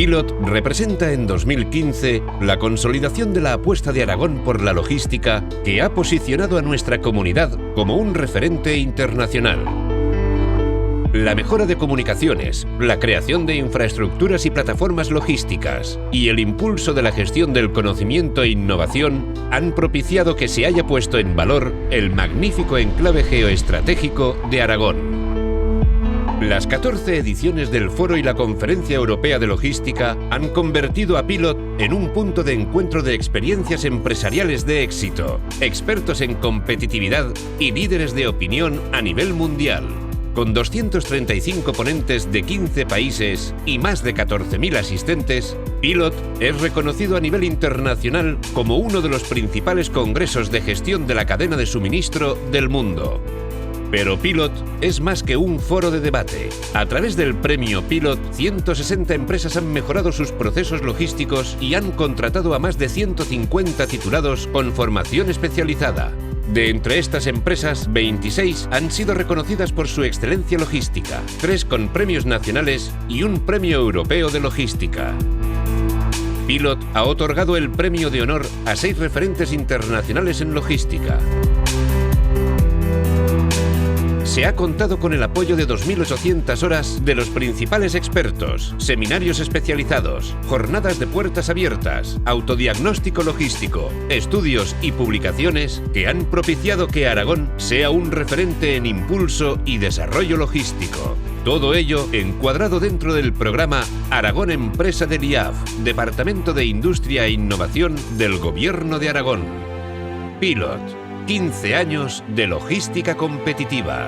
Pilot representa en 2015 la consolidación de la apuesta de Aragón por la logística que ha posicionado a nuestra comunidad como un referente internacional. La mejora de comunicaciones, la creación de infraestructuras y plataformas logísticas y el impulso de la gestión del conocimiento e innovación han propiciado que se haya puesto en valor el magnífico enclave geoestratégico de Aragón. Las 14 ediciones del Foro y la Conferencia Europea de Logística han convertido a Pilot en un punto de encuentro de experiencias empresariales de éxito, expertos en competitividad y líderes de opinión a nivel mundial. Con 235 ponentes de 15 países y más de 14.000 asistentes, Pilot es reconocido a nivel internacional como uno de los principales congresos de gestión de la cadena de suministro del mundo. Pero Pilot es más que un foro de debate. A través del premio Pilot, 160 empresas han mejorado sus procesos logísticos y han contratado a más de 150 titulados con formación especializada. De entre estas empresas, 26 han sido reconocidas por su excelencia logística, 3 con premios nacionales y un premio europeo de logística. Pilot ha otorgado el premio de honor a 6 referentes internacionales en logística. Se ha contado con el apoyo de 2.800 horas de los principales expertos, seminarios especializados, jornadas de puertas abiertas, autodiagnóstico logístico, estudios y publicaciones que han propiciado que Aragón sea un referente en impulso y desarrollo logístico. Todo ello encuadrado dentro del programa Aragón Empresa del IAF, Departamento de Industria e Innovación del Gobierno de Aragón. Pilot. 15 años de logística competitiva.